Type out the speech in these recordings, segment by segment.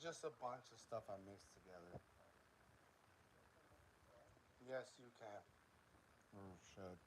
just a bunch of stuff I mixed together. Yes, you can. Or should.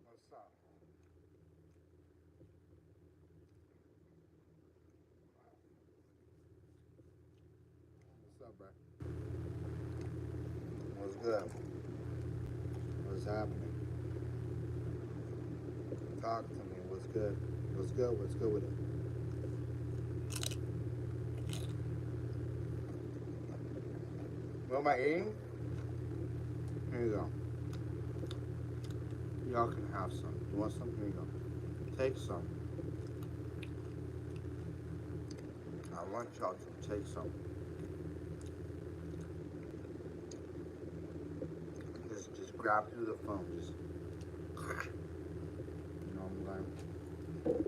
What's up? What's up, bro? What's good? What's happening? Talk to me. What's good? What's good? What's good with it? What am I eating? Here you go. Y'all can have some. You want some? Here you go. Take some. I want y'all to take some. Just grab through the phone. Just, you know what I'm saying?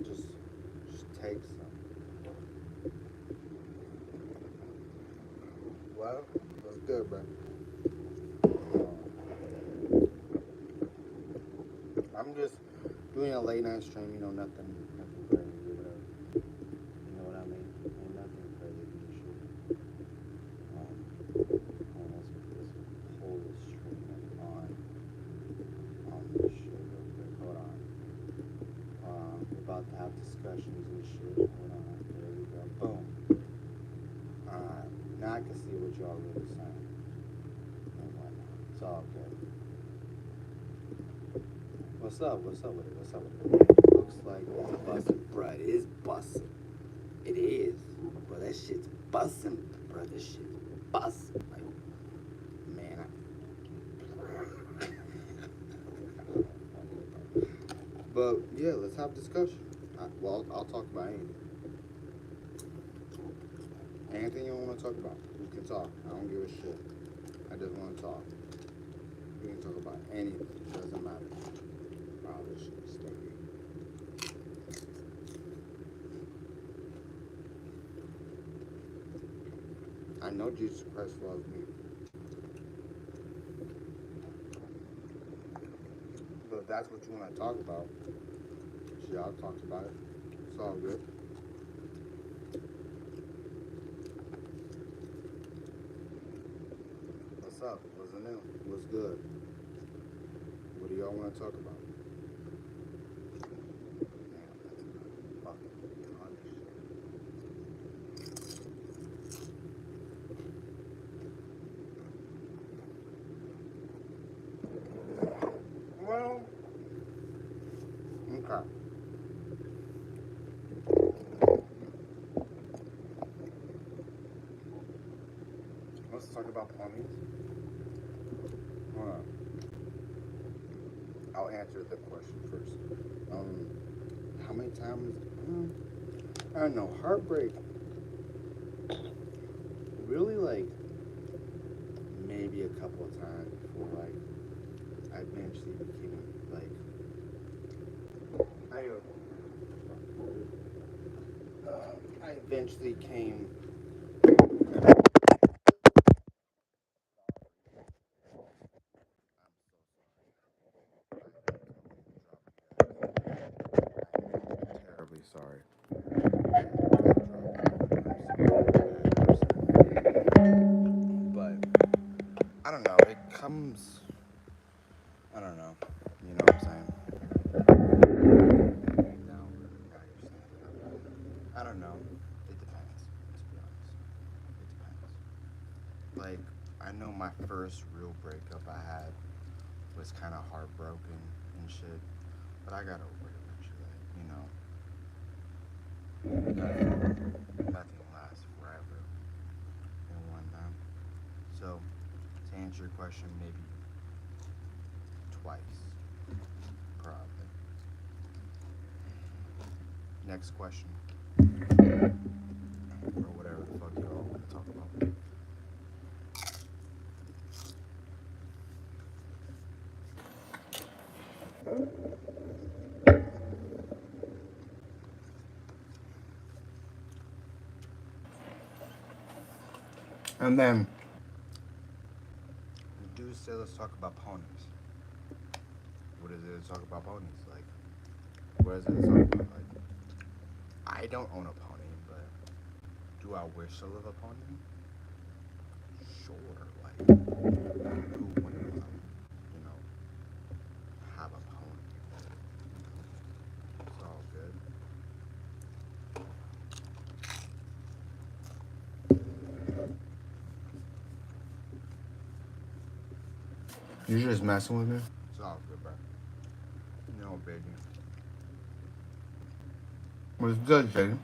Just take some. Well, what's good, bro? I'm just doing a late night stream, you know, nothing crazy, whatever. You know what I mean? Ain't nothing crazy for sure. Let's put this whole stream on this shit real quick. Hold on. We're about to have discussions and shit. Hold on. There we go. Boom. Alright. Now I can see what y'all really saying. And whatnot. It's all good. What's up? What's up with it? What's up with it? It looks like it's busting. Bruh, it is busting. It is. Bro, that shit's busting. Bro, this shit's busting. Like, man, But, yeah, let's have discussion. I'll talk about anything. Anything you want to talk about, we can talk. I don't give a shit. I just want to talk. We can talk about anything. It doesn't matter. Oh, this shit is stinky. I know Jesus Christ loves me. But if that's what you want to talk about, shit, I'll talk about it. It's all good. What's up? What's new? What's good? What do y'all want to talk about? Well, okay. Let's talk about plumbing. I'll answer the question first. How many times? I don't know. Heartbreak. Really, like maybe a couple of times before, like, I eventually became, like, I eventually came. Terribly sorry. But I don't know. It comes. I don't know. You know what I'm saying? No, I don't know. It depends. To be honest, it depends. Like, I know my first real breakup I had was kind of heartbroken and shit, but I got over it eventually. Nothing lasts forever in one time. So, to answer your question, maybe twice, probably. Next question, or whatever the fuck y'all want to talk about. And then the dude said, let's talk about ponies. What is it to talk about ponies? Like, what is it to talk about? Like, I don't own a pony, but do I wish to live a pony? Sure. Like, who wouldn't want to, have a pony? It's all good. You're just messing with me? It's all good, bro. No biggie. What's good, baby?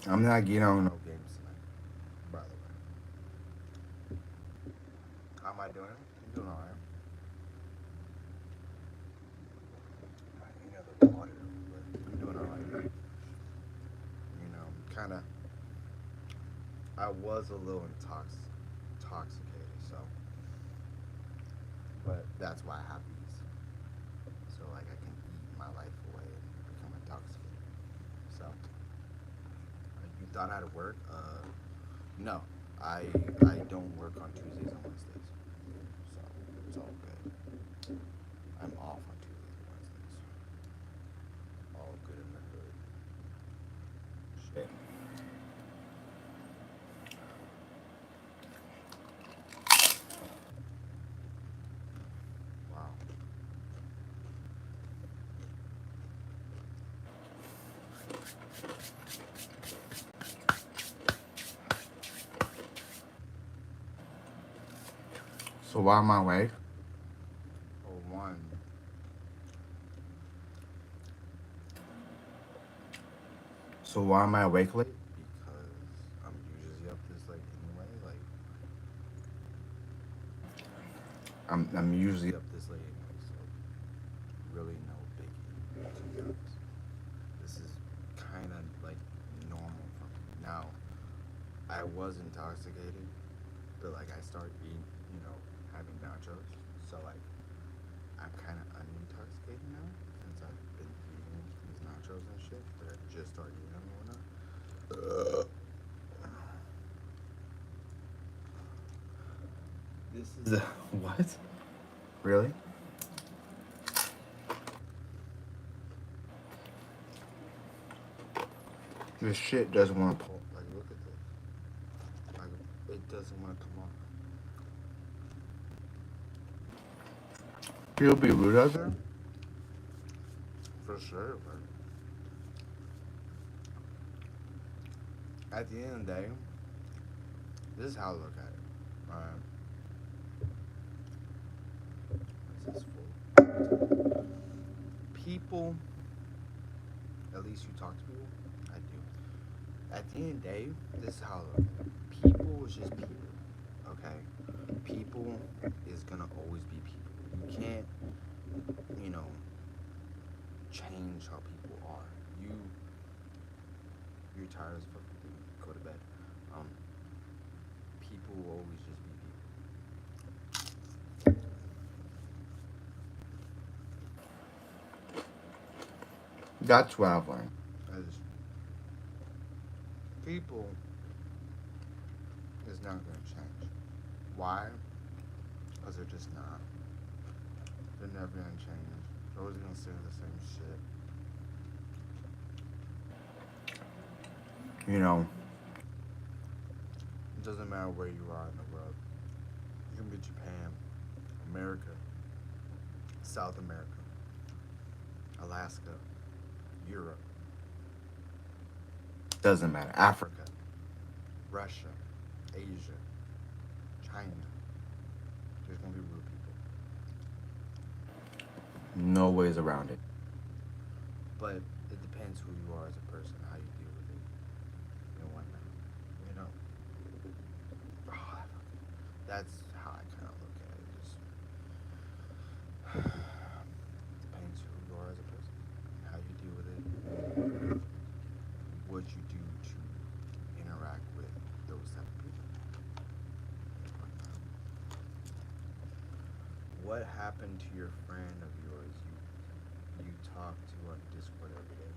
I'm not getting on no games tonight, by the way. How am I doing? I'm doing alright. I need another water, but I'm doing alright. Kind of. I was a little intoxicated, so. But that's why I have these. So, like, I can eat my life away and become intoxicated. So, you thought I'd work? No. I don't work on Tuesdays and Wednesdays. So, it's all good. I'm off on Tuesdays and Wednesdays. All good in the hood. Shit. Wow. So why am I awake? For one, so why am I awake late? Because I'm usually up this late anyway. Like, I'm usually up this late anyway, so really no biggie, to be honest. This is kind of like normal for me. Now, I was intoxicated, but like I started eating, having nachos. So like I'm kind of unintoxicated now since I've been eating these nachos and shit. But I just started eating them or not. This is what? Really? This shit doesn't want to pull. Like, look at this. Like, it doesn't want to come off. You'll be rude out there? For sure, but at the end of the day, this is how I look at it. Alright. This is full. People, at least you talk to people, I do. At the end of the day, this is how I look at it. People is just people. Okay? People is gonna always be people. You can't, change how people are. You're tired as fuck. Go to bed. People That's what I've learned. Is people is not going to change. Why? Because they're just not. They're never going to change. They're always going to say the same shit. You know, it doesn't matter where you are in the world. You can be Japan, America, South America, Alaska, Europe. Doesn't matter. Africa, Russia, Asia, China. There's gonna be rude people. No ways around it. But it depends who you are as a person, how you deal with it, and whatnot. You know. That's how I kind of look at it. Just depends who you are as a person, how you deal with it, what you do to interact with those type of people. What happened to your friend of yours you talk to on Discord every day?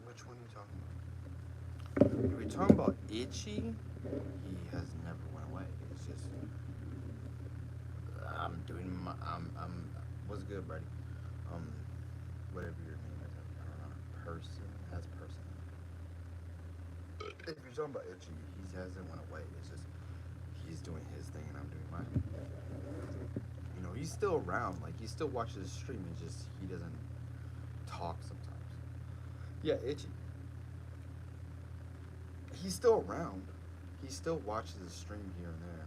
Which one are you talking about? If we're talking about Itchy, he has never went away. It's just I'm doing my what's good, buddy? Whatever your name is, I don't know. Person has person. If you're talking about Itchy, he hasn't went away. It's just he's doing his thing and I'm doing mine. You know, he's still around. Like he still watches the stream. It's just he doesn't talk sometimes. Yeah, Itchy. He's still around. He still watches the stream here and there.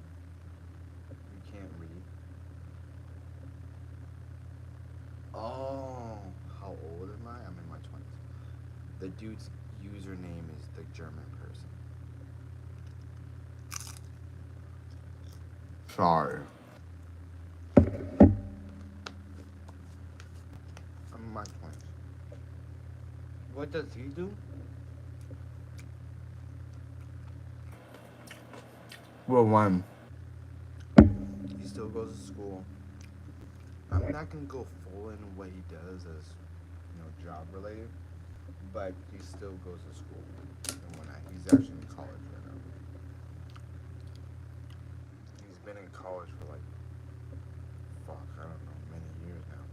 You can't read. Oh, how old am I? I'm in my 20s. The dude's username is the German person. Sorry. I'm in my 20s. What does he do? Well, one, he still goes to school. I'm not gonna go full in what he does as, you know, job related, but he still goes to school and whatnot. He's actually in college right now. He's been in college for like, I don't know, many years now.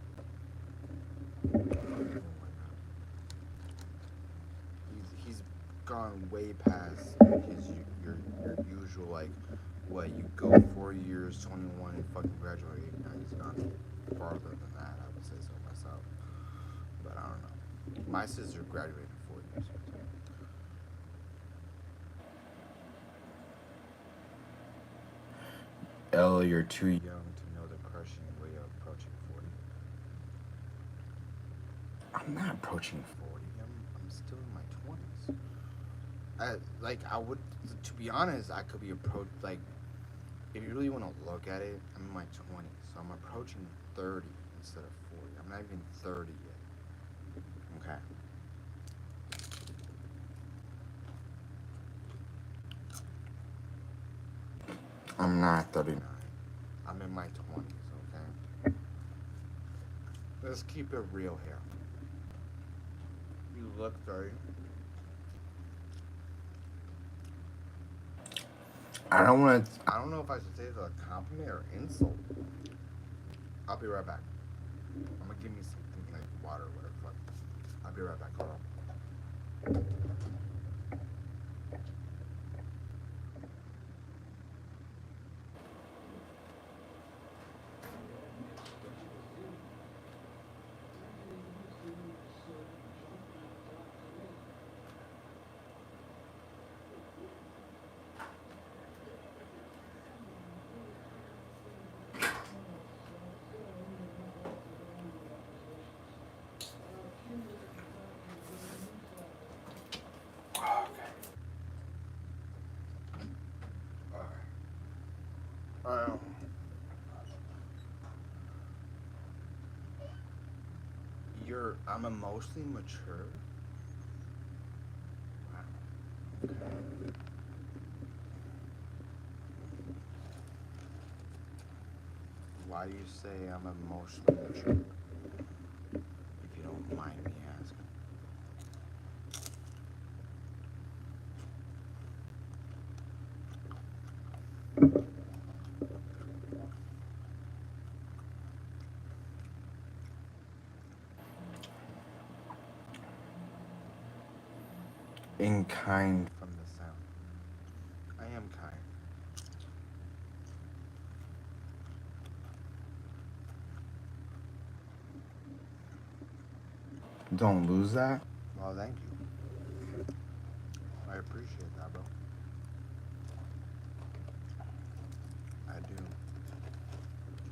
He's gone way past your usual, like, what, you go 4 years, 21, and fucking graduate. Now he's gone farther than that, I would say so myself. But I don't know. My sister graduated in 4 years. Elle, you're too young to know the crushing way of approaching 40. I'm not approaching 40. I'm still in my 20s. I would, to be honest, I could be like, if you really want to look at it, I'm in my 20s, so I'm approaching 30 instead of 40. I'm not even 30 yet. Okay. I'm not 39. I'm in my 20s, okay? Let's keep it real here. You look 30. I don't know if I should say it's a compliment or insult. I'll be right back. I'm gonna give me something like water or whatever. Fuck. I'll be right back. Hold on. I'm emotionally mature. Wow. Okay. Why Why do you say I'm emotionally mature? If you don't mind me asking. In kind from the sound. I am kind. Don't lose that? Well, thank you. I appreciate that, bro. I do.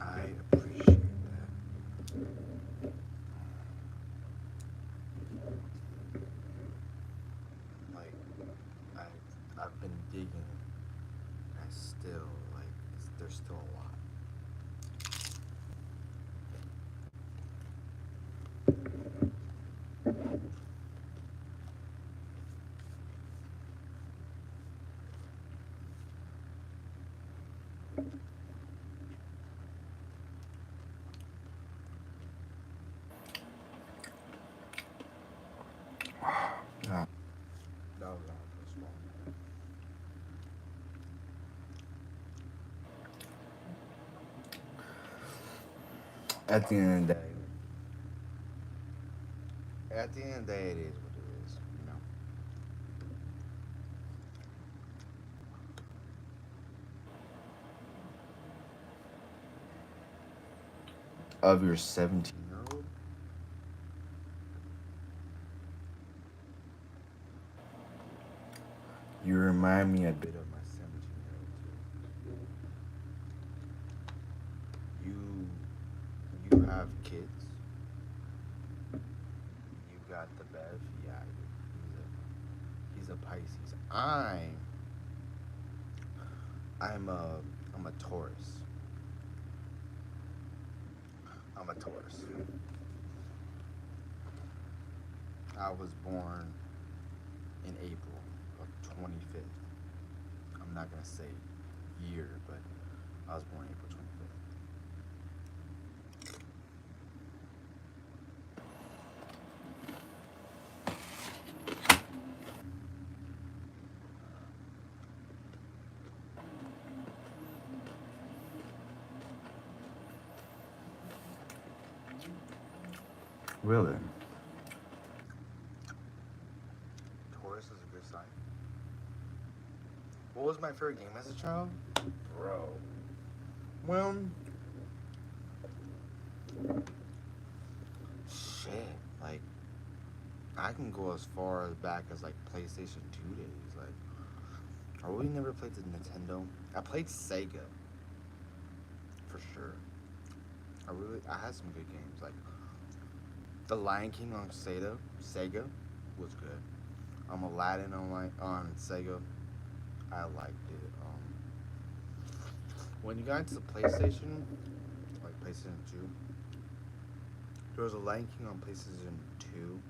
I appreciate that. Like, I've been digging. I still, like, there's still a lot. No. That was not first one. At the end of the day, it is what it is, you know. Of your 17-year-old? You remind me a bit of my 17-year-old too. You have kids. You got the Bev. Yeah, he's a Pisces. I'm a Taurus. I'm a Taurus. I was born in April of 25th. I'm not gonna say year, but I was born April 25th. Really? Taurus is a good sign. What was my favorite game as a child? Bro. Well, shit. Like, I can go as far back as like PlayStation 2 days. Like, I really never played the Nintendo. I played Sega. For sure. I had some good games. Like, The Lion King on Sega was good. Aladdin on Sega. I liked it. When you got into the PlayStation, like PlayStation 2, there was a Lion King on PlayStation 2,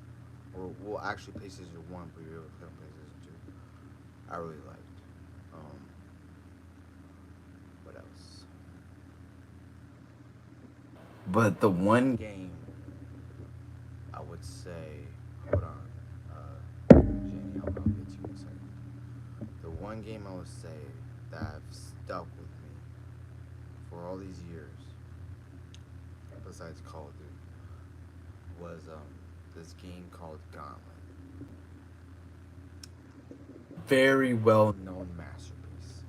or well, actually PlayStation 1, but you were able to play on PlayStation 2. I really liked. What else? But the one game I would say, hold on, Jenny, I'll get to you in a second. The one game I would say that have stuck with me for all these years, besides Call of Duty, was this game called Gauntlet. Very well known masterpiece.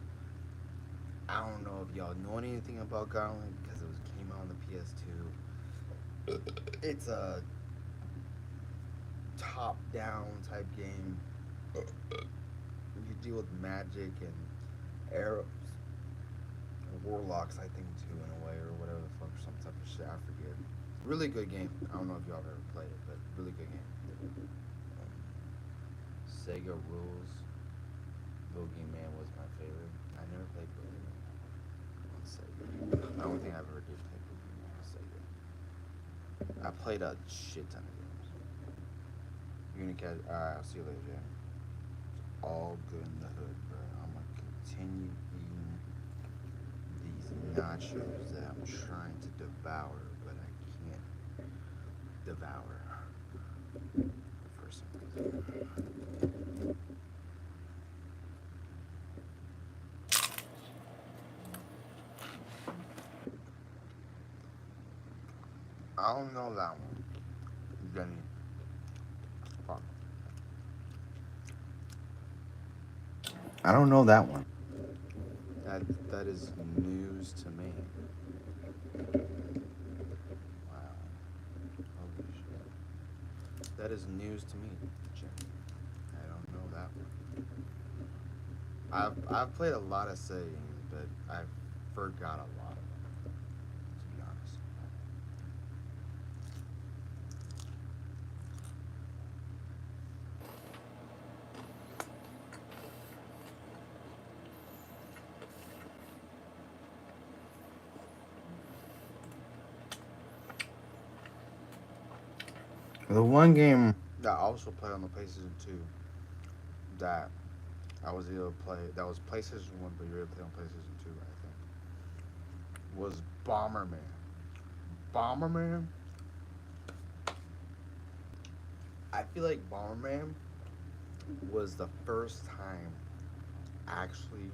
I don't know if y'all know anything about Gauntlet because came out on the PS2. It's a top-down type game. You deal with magic and arrows and warlocks, I think, too, in a way, or whatever the fuck, some type of shit. I forget. Really good game. I don't know if y'all have ever played it, but really good game. Sega Rules. Boogie Man was my favorite. I never played Boogie Man on Sega. I don't think I ever did play Boogie Man on Sega. I played a shit ton of games. Unicast. Alright, I'll see you later, Jay. All good in the hood, bro. I'm gonna continue eating these nachos that I'm trying to devour, but I can't devour for some reason. I don't know that one. Jenny. Fuck. I don't know that one. That is news to me. Wow. Holy shit. That is news to me, Jenny. I don't know that one. I've played a lot of Sega games, but I forgot a lot of them, to be honest. The one game that I also played on the PlayStation 2 that I was able to play, that was PlayStation 1, but you were able to play on PlayStation 2, I think, was Bomberman. Bomberman? I feel like Bomberman was the first time actually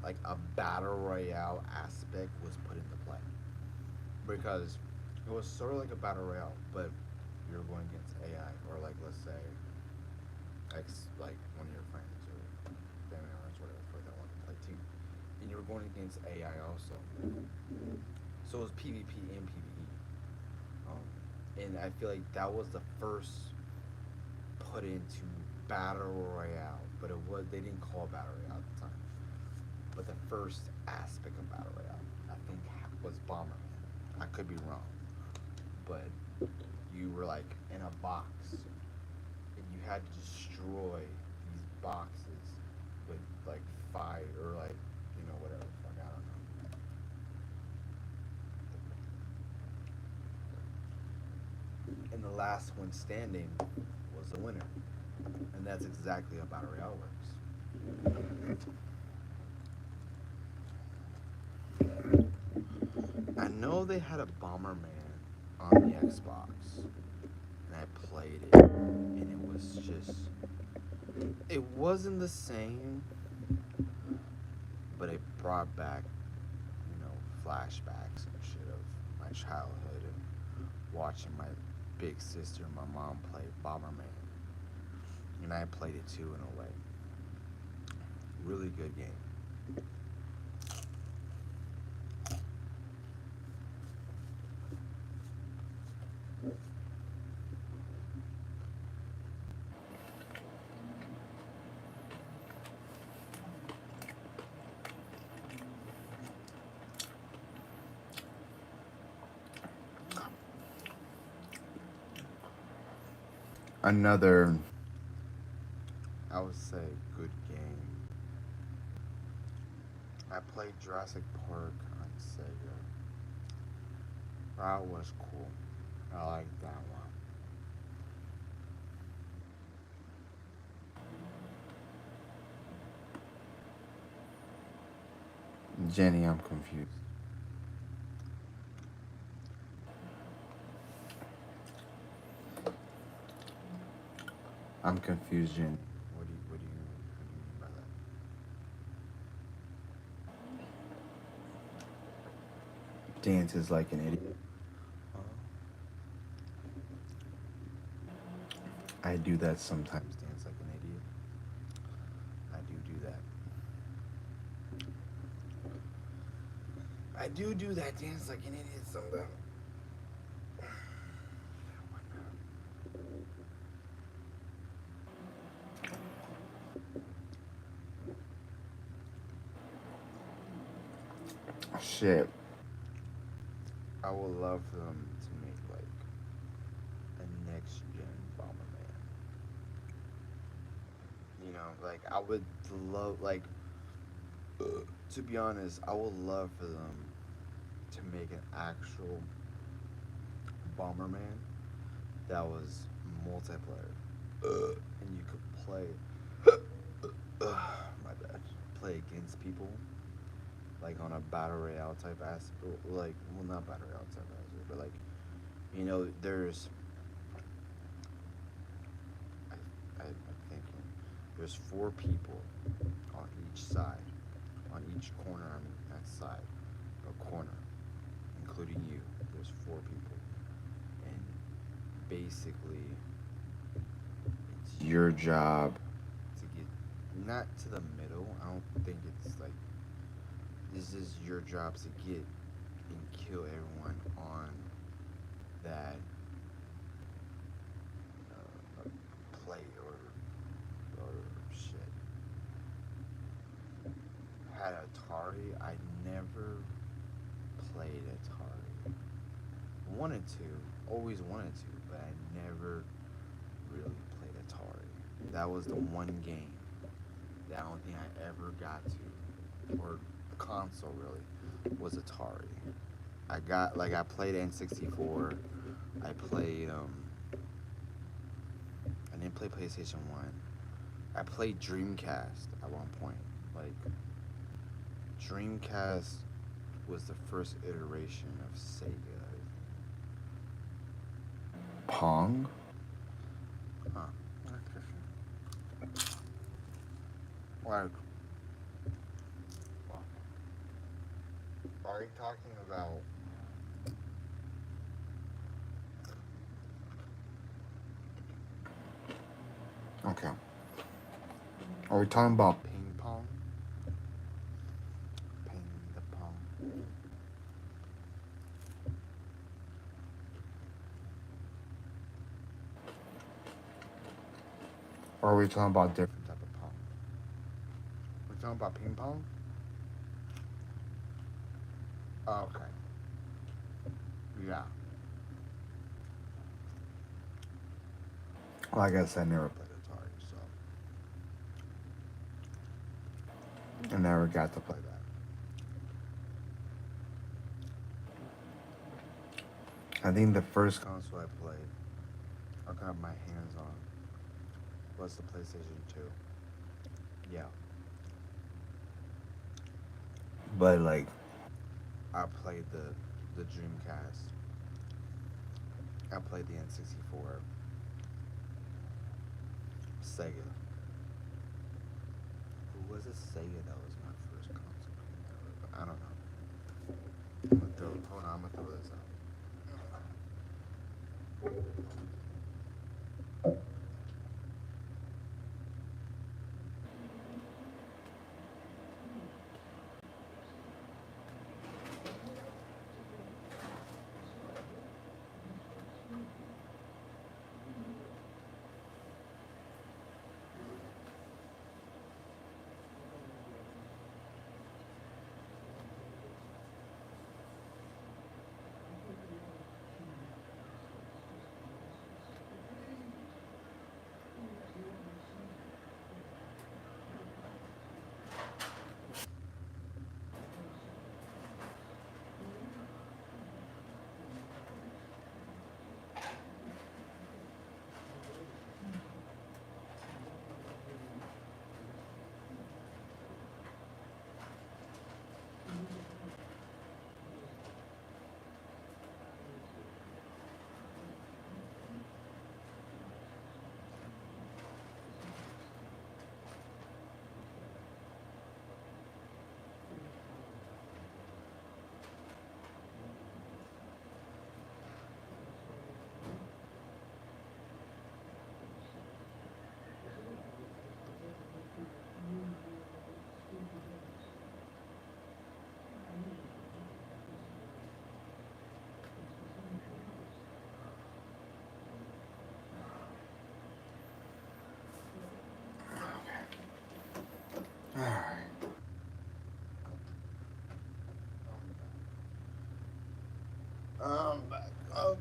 like a battle royale aspect was put into play. Because it was sort of like a battle royale, but you're going against AI, or like let's say like one of your friends or family members, whatever, for that want to play team, and you were going against AI also. So it was PvP and PvE, and I feel like that was the first put into battle royale, but it was they didn't call it battle royale at the time. But the first aspect of battle royale, I think, was Bomberman. I could be wrong, but you were like in a box and you had to destroy these boxes with like fire or like whatever the fuck, I don't know. And the last one standing was the winner, and that's exactly how battle royale works. I know they had a Bomberman on the Xbox, and I played it, and it was just, it wasn't the same, but it brought back, flashbacks and shit of my childhood and watching my big sister and my mom play Bomberman, and I played it too in a way. Really good game. Another, I would say, good game. I played Jurassic Park on Sega. That was cool. I liked that one. Jenny, I'm confused. I'm confused, Jenny. What do you mean by that? Dances like an idiot. I do that sometimes, dance like an idiot. I do that. I do that, dance like an idiot sometimes. Shit. I would love for them to make like a next gen Bomberman. Like I would love to be honest, I would love for them to make an actual Bomberman that was multiplayer, and you could play. My bad. Play against people, like on a battle royale type aspect, like, well, not battle royale type aspect, but like, there's, I'm thinking, there's 4 people on each side, on each corner on that side, a corner, including you. There's 4 people, and basically, it's your job to get not to the middle. I don't think it's like this is your job to get and kill everyone on that play or shit. Had Atari. I never played Atari. Wanted to, always wanted to, but I never really played Atari. That was the one game that I don't think I ever got to, or console really, was Atari. I played N64. I played I didn't play PlayStation 1. I played Dreamcast at one point. Like, Dreamcast was the first iteration of Sega. Pong? Huh. Like, are you talking about okay. Are we talking about ping pong? Ping the pong. Or are we talking about different type of pong? We're talking about ping pong? Oh, okay. Yeah. Well, I guess I never played Atari, so I never got to play that. I think the first console I played, I got my hands on, was the PlayStation 2. Yeah. But like, I played the Dreamcast. I played the N64. Sega. Who was it? Sega that was my first console. I don't know. Hold on, I'm gonna throw this out. Alright. Back up.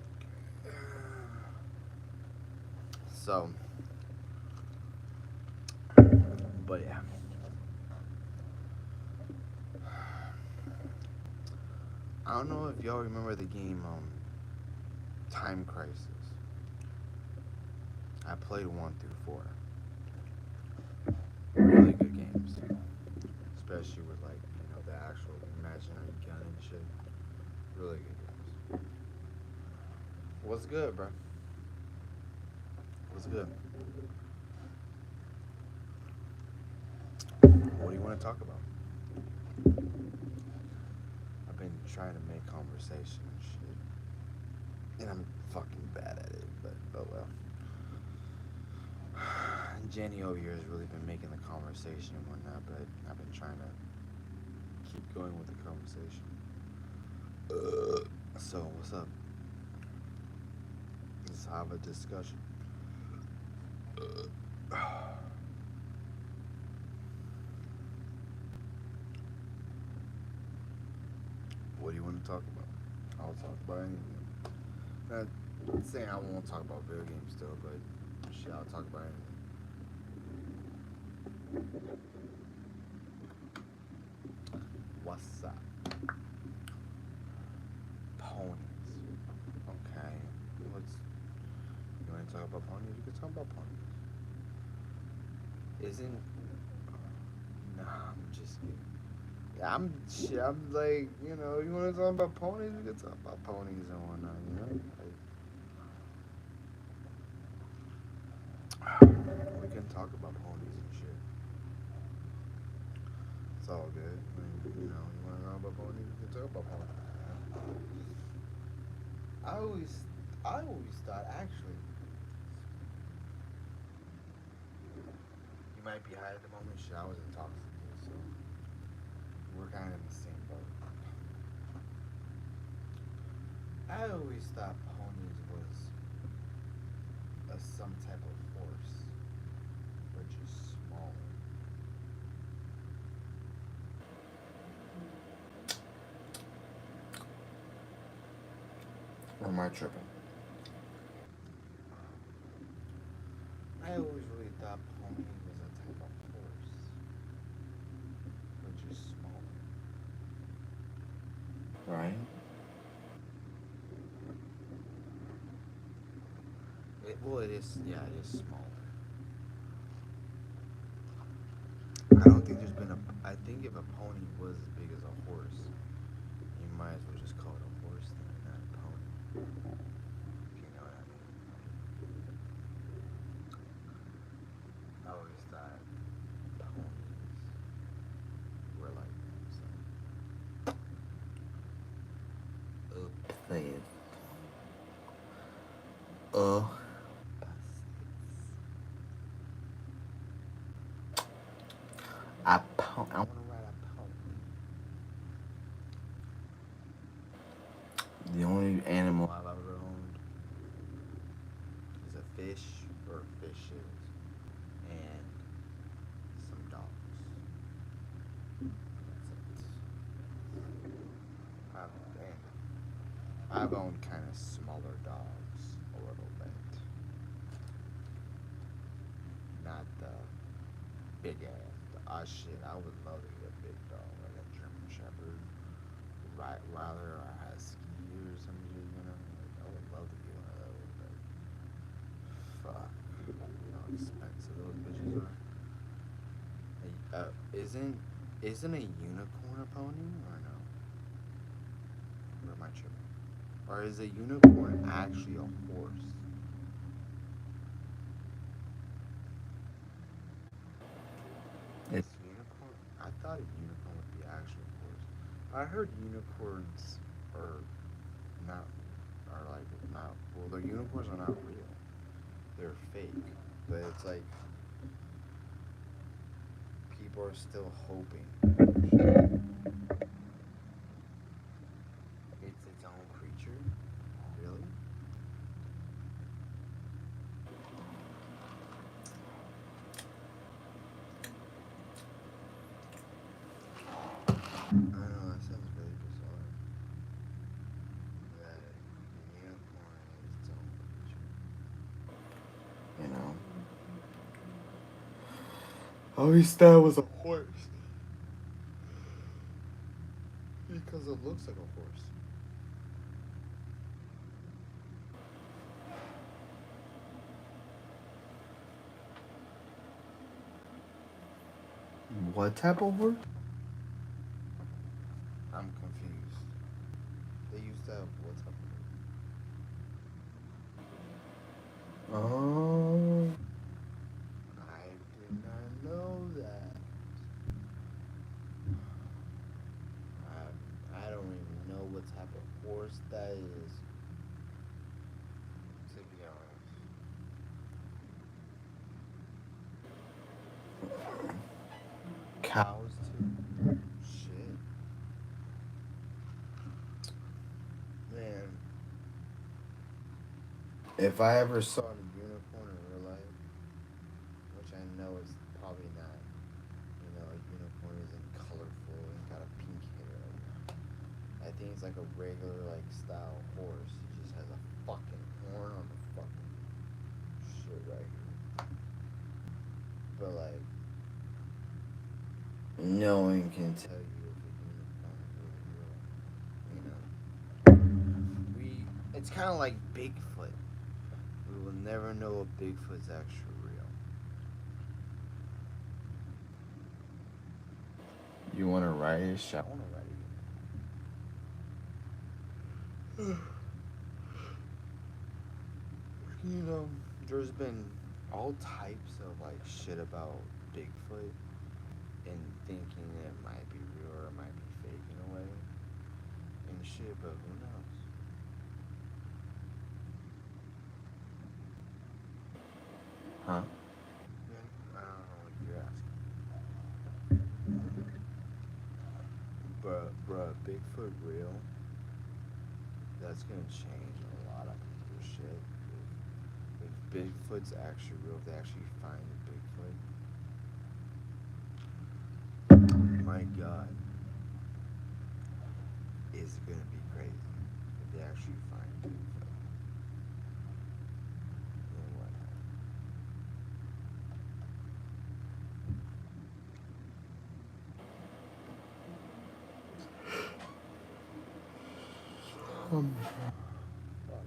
So, but yeah. I don't know if y'all remember the game Time Crisis. I played 1 through 4. Really good games, especially with like the actual good, bro? What's good? What do you want to talk about? I've been trying to make conversation and shit. And I'm fucking bad at it, but oh well. Jenny over here has really been making the conversation and whatnot, but I've been trying to keep going with the conversation. So, what's up? Let's have a discussion. What do you want to talk about? I'll talk about anything. Not saying I won't talk about video games still, but shit, I'll talk about anything. What's up? Ponies. Okay. You want to talk about ponies? You can talk about ponies. Nah, I'm just kidding. Yeah, I'm like, you want to talk about ponies? We can talk about ponies and whatnot, we can talk about ponies and shit. It's all good. You want to talk about ponies? We can talk about ponies. I always thought, actually, you might be high at the moment. Shit, I was intoxicated, so we're kind of in the same boat. I always thought ponies was some type of horse, but just small. Or am I tripping? I always really thought pony was a type of horse, but just smaller. Right? It is, yeah, it is smaller. I don't think there's been I think if a pony was as big as a horse, you might as well just call it a horse then, not a pony. If you know what I mean. I always thought ponies were like that, so. Please. I want to ride a pony. The only animal I've ever owned is a fish or fishes and some dogs. That's it. I've owned kind of smaller dogs a little bit. Not the big ass. Shit, I would love to get a big dog, like a German Shepherd, Rottweiler, or a Husky or some shit, Like, I would love to get one of those, but fuck, how expensive those bitches are. Isn't a unicorn a pony, or no? Or am I tripping? Or is a unicorn actually a horse? It's unicorn? I thought a unicorn would be actual horse. I heard unicorns are not, well, the unicorns are not real. They're fake. But it's like, people are still hoping it's its own creature. Really? I don't know, that sounds really bizarre. That a unicorn is its own creature. I always thought it was a horse. Because it looks like a horse. What type of horse? I'm confused. They used to have what type of horse? Oh, I did not know that. I don't even know what type of horse that is, to be honest. Cows too. Shit, man. If I ever saw a unicorn in real life, which I know is probably not, a unicorn isn't colorful and got a pink hair. I think it's like a regular like style horse. It just has a fucking horn on the fucking shit right here. But like, no one can tell you if a unicorn is really real. It's kind of like Bigfoot. We will never know if Bigfoot's actually real. You want to ride it? I want to ride it. There's been all types of like shit about Bigfoot and thinking it might be real or it might be fake in a way and shit, but who knows? Huh? Yeah, I don't know what you're asking. Bruh, Bigfoot real? That's gonna change a lot of people's shit. If Bigfoot's actually real, if they actually find Bigfoot, my god, is it gonna be crazy if they actually find Bigfoot and whatnot. Fuck.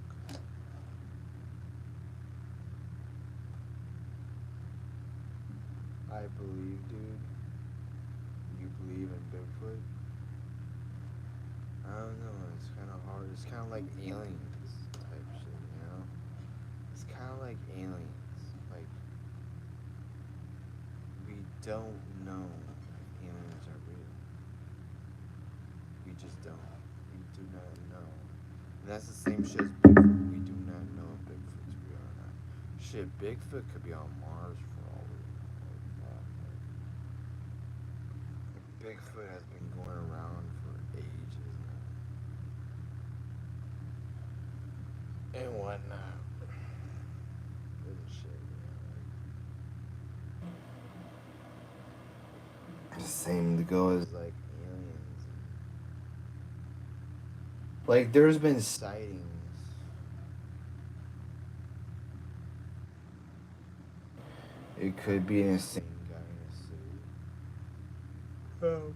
I believe, dude. You believe in Bigfoot? I don't know. It's kind of hard. It's kind of like aliens type shit. It's kind of like aliens. Like, we don't know if aliens are real. We just don't. We do not know. And that's the same shit as Bigfoot. We do not know if Bigfoot's real or not. Shit, Bigfoot could be on Mars for all we know. Bigfoot has been going around for ages now. And whatnot. Little shit. Same to go as like aliens. Like there's been sightings. It could be an insane guy in a suit.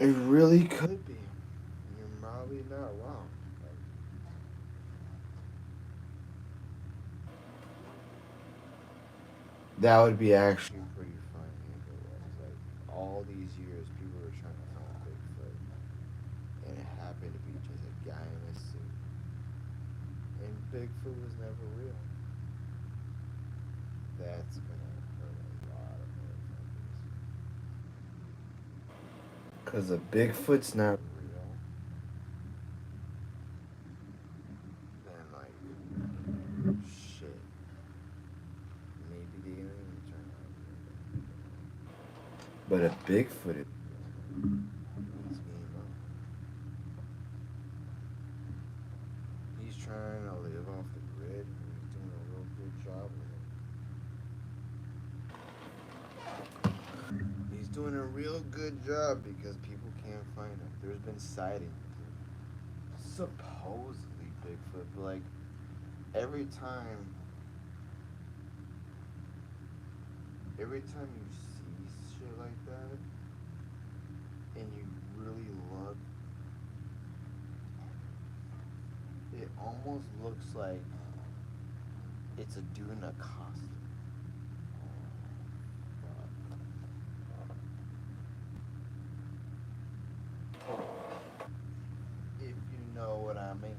It really could be. You're probably not wrong. That would be actually pretty funny if it was. Like all these years, people were trying to find Bigfoot, and it happened to be just a guy in a suit, and Bigfoot was never real. That's gonna hurt a lot of motherfuckers. Cause a Bigfoot's not real, then like shit. Maybe the aliens are not real. But a Bigfoot is real. He's game up. He's trying to live off the grid. He's doing a real good job with it. He's doing a real good job because people can't find him. There's been sightings of supposedly Bigfoot, but like every time you see shit like that and you really look, it almost looks like it's a dude in a costume. If you know what I mean.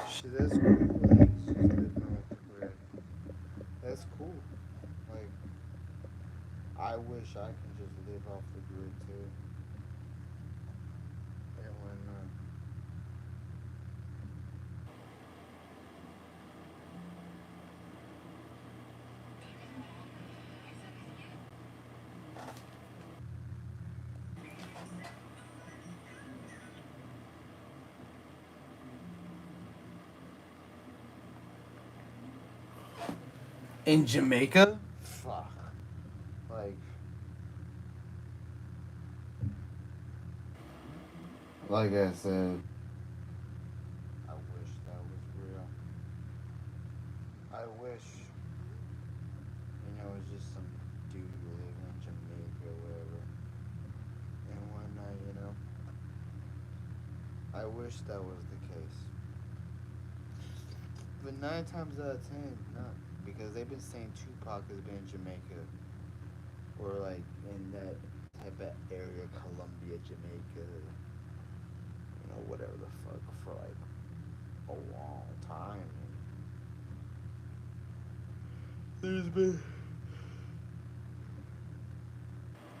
Shit, that's cool. Like, she's living off the grid. That's cool. Like, I wish I can just live off the grid too. And whatnot. In Jamaica? Fuck. Like, I said, I wish that was real. I wish, it's just some dude living in Jamaica or whatever. And whatnot. I wish that was the case. But 9 times out of 10, not. Because they've been saying Tupac has been in Jamaica. Or like in that type of area, Colombia, Jamaica, whatever the fuck, for like a long time. There's been,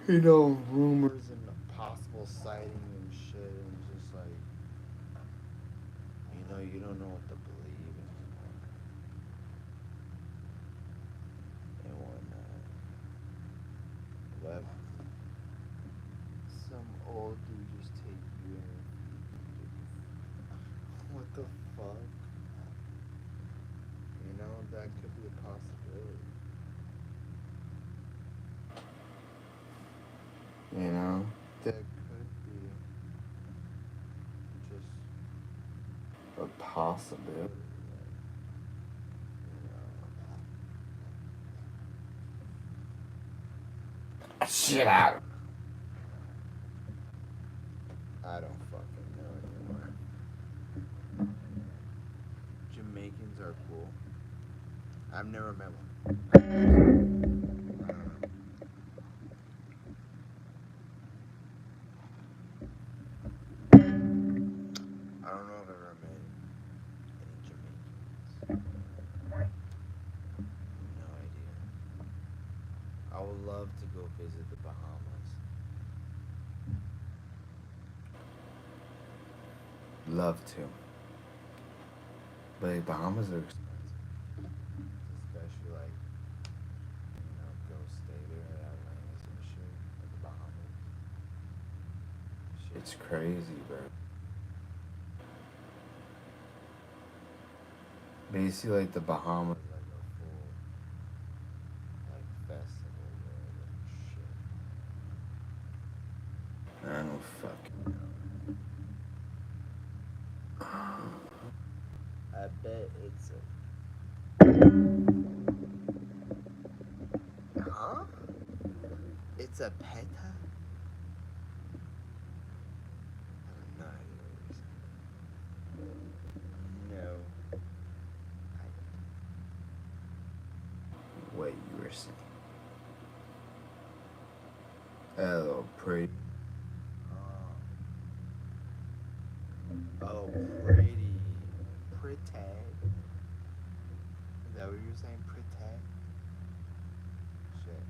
rumors and possible sightings and shit, and just like, you don't know what to believe anymore. And whatnot. But some old dude just take you in. What the fuck? That could be a possibility. That could be just a possibility. Shit out. I don't fucking know anymore. Jamaicans are cool. I've never met one. I don't know if I've ever met any Jamaicans. No idea. I would love to go visit the Bahamas. Love to. But Bahamas are expensive. Especially like, go stay there at Atlantis and shit. At the Bahamas. Shit's crazy, bro. But you see like the Bahamas like a full like festival there and shit. I don't fucking know. I bet it's a. Huh? It's a peta? I have no idea what you're saying. No. What you were saying. Oh, pretty. Oh, pretty. Pretty. Is that what you were saying? Pretty? Shit.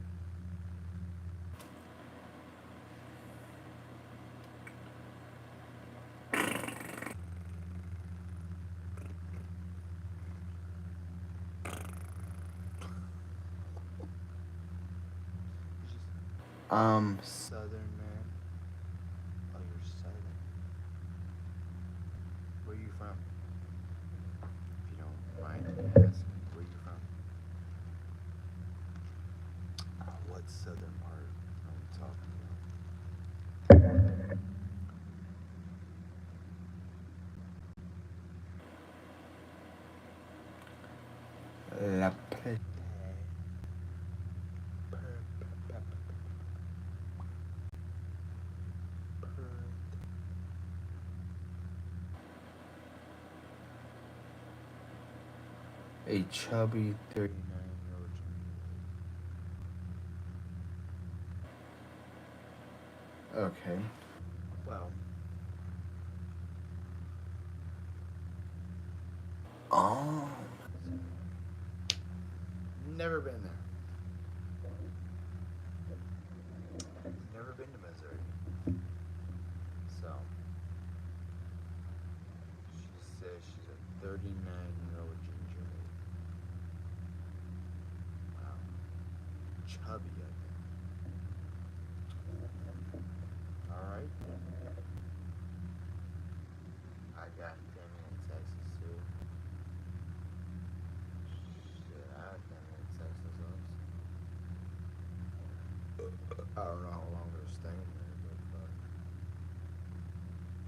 Southern man. Oh, you're southern. Where you from? If you don't mind me asking, where you from? What southern part are we talking about? La Plata. A chubby 39-year-old Jimmy. Okay. Well. Oh. Never been there. Never been to Missouri. So. She says she's a 39-year-old ginger lady. Wow. Chubby, I think. Alright. I got family in Texas too. Shit, I have family in Texas also. I don't know how long they're staying there, but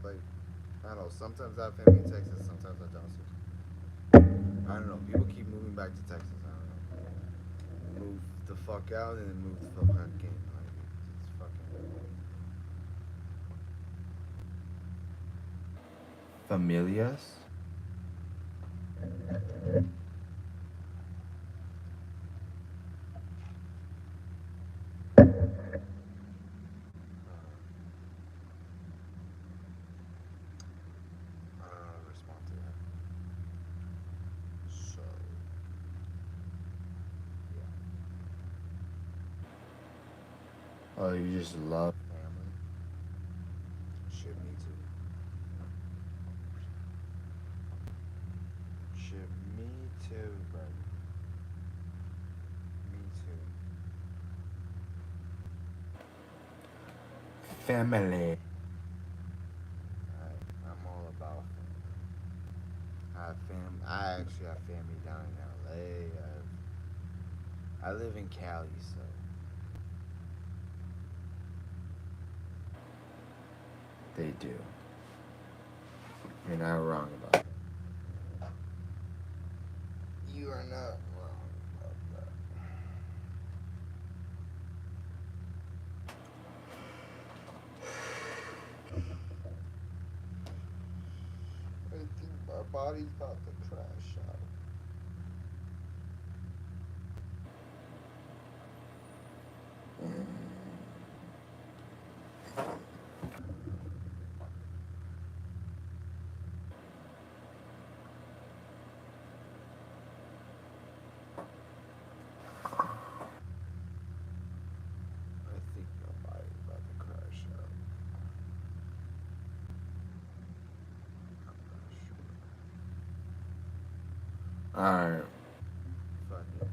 like, I don't know. Sometimes I have family in Texas, sometimes I don't. I don't know. People keep moving back to Texas. I don't know. Move the fuck out and then move the fuck back in. Like, it's fucking. Familias? Respond to that. So, yeah. Oh, you just love family? Shit, me too. Shit, me too, buddy. Me too. Family. I'm all about family. I actually have family down in LA. I live in Cali, so they do. You're not wrong about that. You are not wrong about that. I think my body's about to crash out. I think my body's about to crash out. I'm not sure. Alright. Fuck it.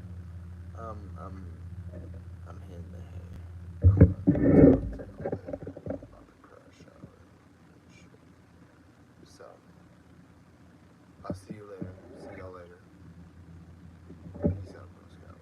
I'm hitting the hay. I'm about to crash out. So, I'll see you later.